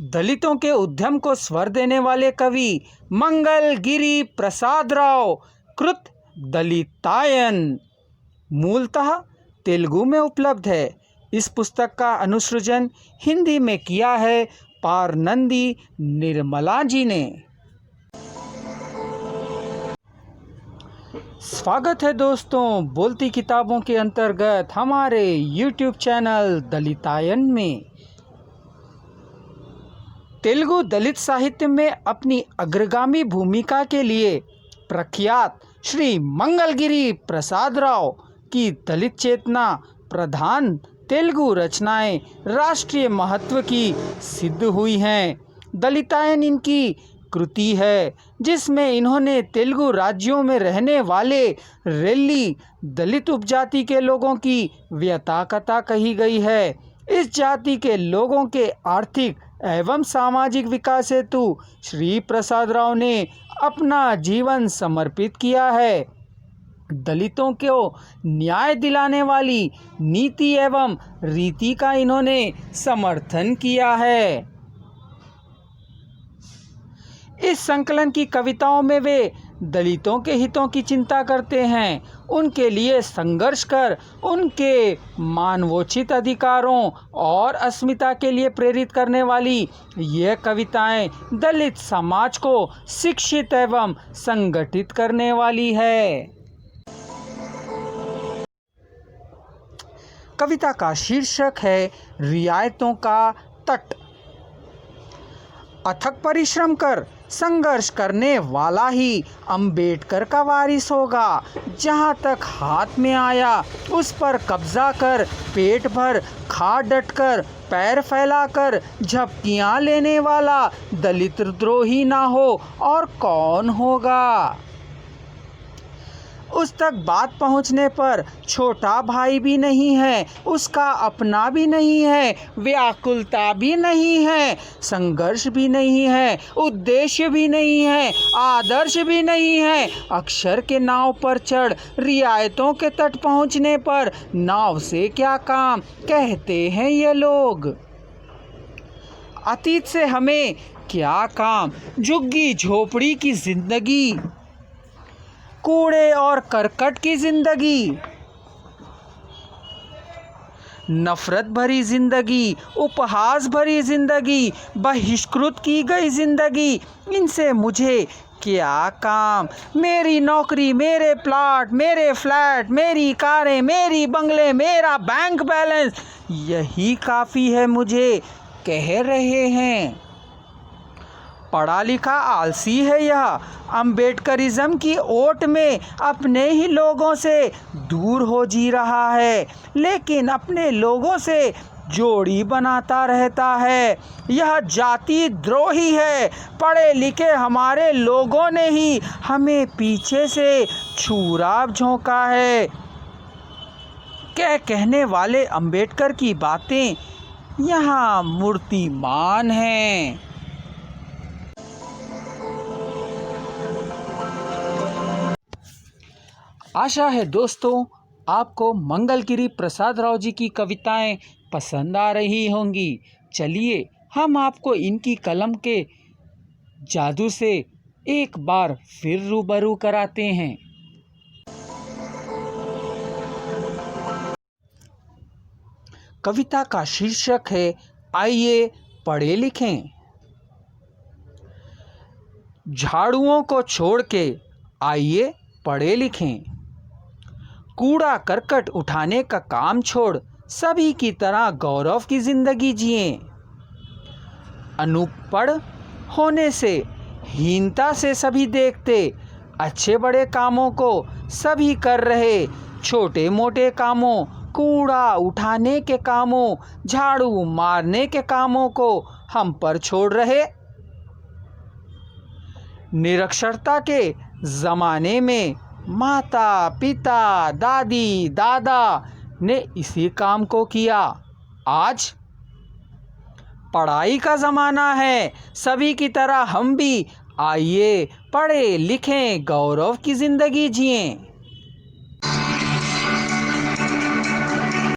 दलितों के उद्यम को स्वर देने वाले कवि मंगलगिरी प्रसाद राव कृत दलितायन मूलतः तेलुगु में उपलब्ध है। इस पुस्तक का अनुसृजन हिंदी में किया है पारनंदी निर्मला जी ने। स्वागत है दोस्तों बोलती किताबों के अंतर्गत हमारे YouTube चैनल दलितायन में। तेलुगु दलित साहित्य में अपनी अग्रगामी भूमिका के लिए प्रख्यात श्री मंगलगिरी प्रसाद राव की दलित चेतना प्रधान तेलुगु रचनाएं राष्ट्रीय महत्व की सिद्ध हुई हैं। दलितायन इनकी कृति है जिसमें इन्होंने तेलुगु राज्यों में रहने वाले रेल्ली दलित उपजाति के लोगों की व्यथा कथा कही गई है। इस जाति के लोगों के आर्थिक एवं सामाजिक विकास हेतु श्री प्रसाद राव ने अपना जीवन समर्पित किया है। दलितों को न्याय दिलाने वाली नीति एवं रीति का इन्होंने समर्थन किया है। इस संकलन की कविताओं में वे दलितों के हितों की चिंता करते हैं, उनके लिए संघर्ष कर उनके मानवोचित अधिकारों और अस्मिता के लिए प्रेरित करने वाली ये कविताएं दलित समाज को शिक्षित एवं संगठित करने वाली है। कविता का शीर्षक है रियायतों का तट। अथक परिश्रम कर संघर्ष करने वाला ही अंबेडकर का वारिस होगा। जहाँ तक हाथ में आया उस पर कब्जा कर पेट भर खा डटकर पैर फैलाकर झपकियाँ लेने वाला दलित द्रोही ना हो और कौन होगा। उस तक बात पहुंचने पर छोटा भाई भी नहीं है, उसका अपना भी नहीं है, व्याकुलता भी नहीं है, संघर्ष भी नहीं है, उद्देश्य भी नहीं है, आदर्श भी नहीं है। अक्षर के नाव पर चढ़ रियायतों के तट पहुंचने पर नाव से क्या काम, कहते हैं ये लोग। अतीत से हमें क्या काम, झुग्गी झोपड़ी की जिंदगी, कूड़े और करकट की जिंदगी, नफरत भरी जिंदगी, उपहास भरी जिंदगी, बहिष्कृत की गई जिंदगी, इनसे मुझे क्या काम। मेरी नौकरी, मेरे प्लाट, मेरे फ्लैट, मेरी कारें, मेरी बंगले, मेरा बैंक बैलेंस, यही काफ़ी है मुझे, कह रहे हैं। पढ़ा लिखा आलसी है यह, अम्बेडकरिज्म की ओट में अपने ही लोगों से दूर हो जी रहा है, लेकिन अपने लोगों से जोड़ी बनाता रहता है। यह जाति द्रोही है। पढ़े लिखे हमारे लोगों ने ही हमें पीछे से छुरा झोंका है। क्या कहने वाले अम्बेडकर की बातें यहाँ मूर्तिमान हैं। आशा है दोस्तों आपको मंगलगिरी प्रसाद राव जी की कविताएं पसंद आ रही होंगी। चलिए हम आपको इनकी कलम के जादू से एक बार फिर रूबरू कराते हैं। कविता का शीर्षक है आइए पढ़े लिखें। झाड़ुओं को छोड़ के आइए पढ़े लिखें। कूड़ा करकट उठाने का काम छोड़ सभी की तरह गौरव की जिंदगी जिएं। अनपढ़ होने से, हीनता से सभी देखते, अच्छे बड़े कामों को सभी कर रहे, छोटे मोटे कामों, कूड़ा उठाने के कामों, झाड़ू मारने के कामों को हम पर छोड़ रहे। निरक्षरता के ज़माने में माता पिता दादी दादा ने इसी काम को किया। आज पढ़ाई का ज़माना है, सभी की तरह हम भी आइए पढ़े लिखें, गौरव की ज़िंदगी जिएं।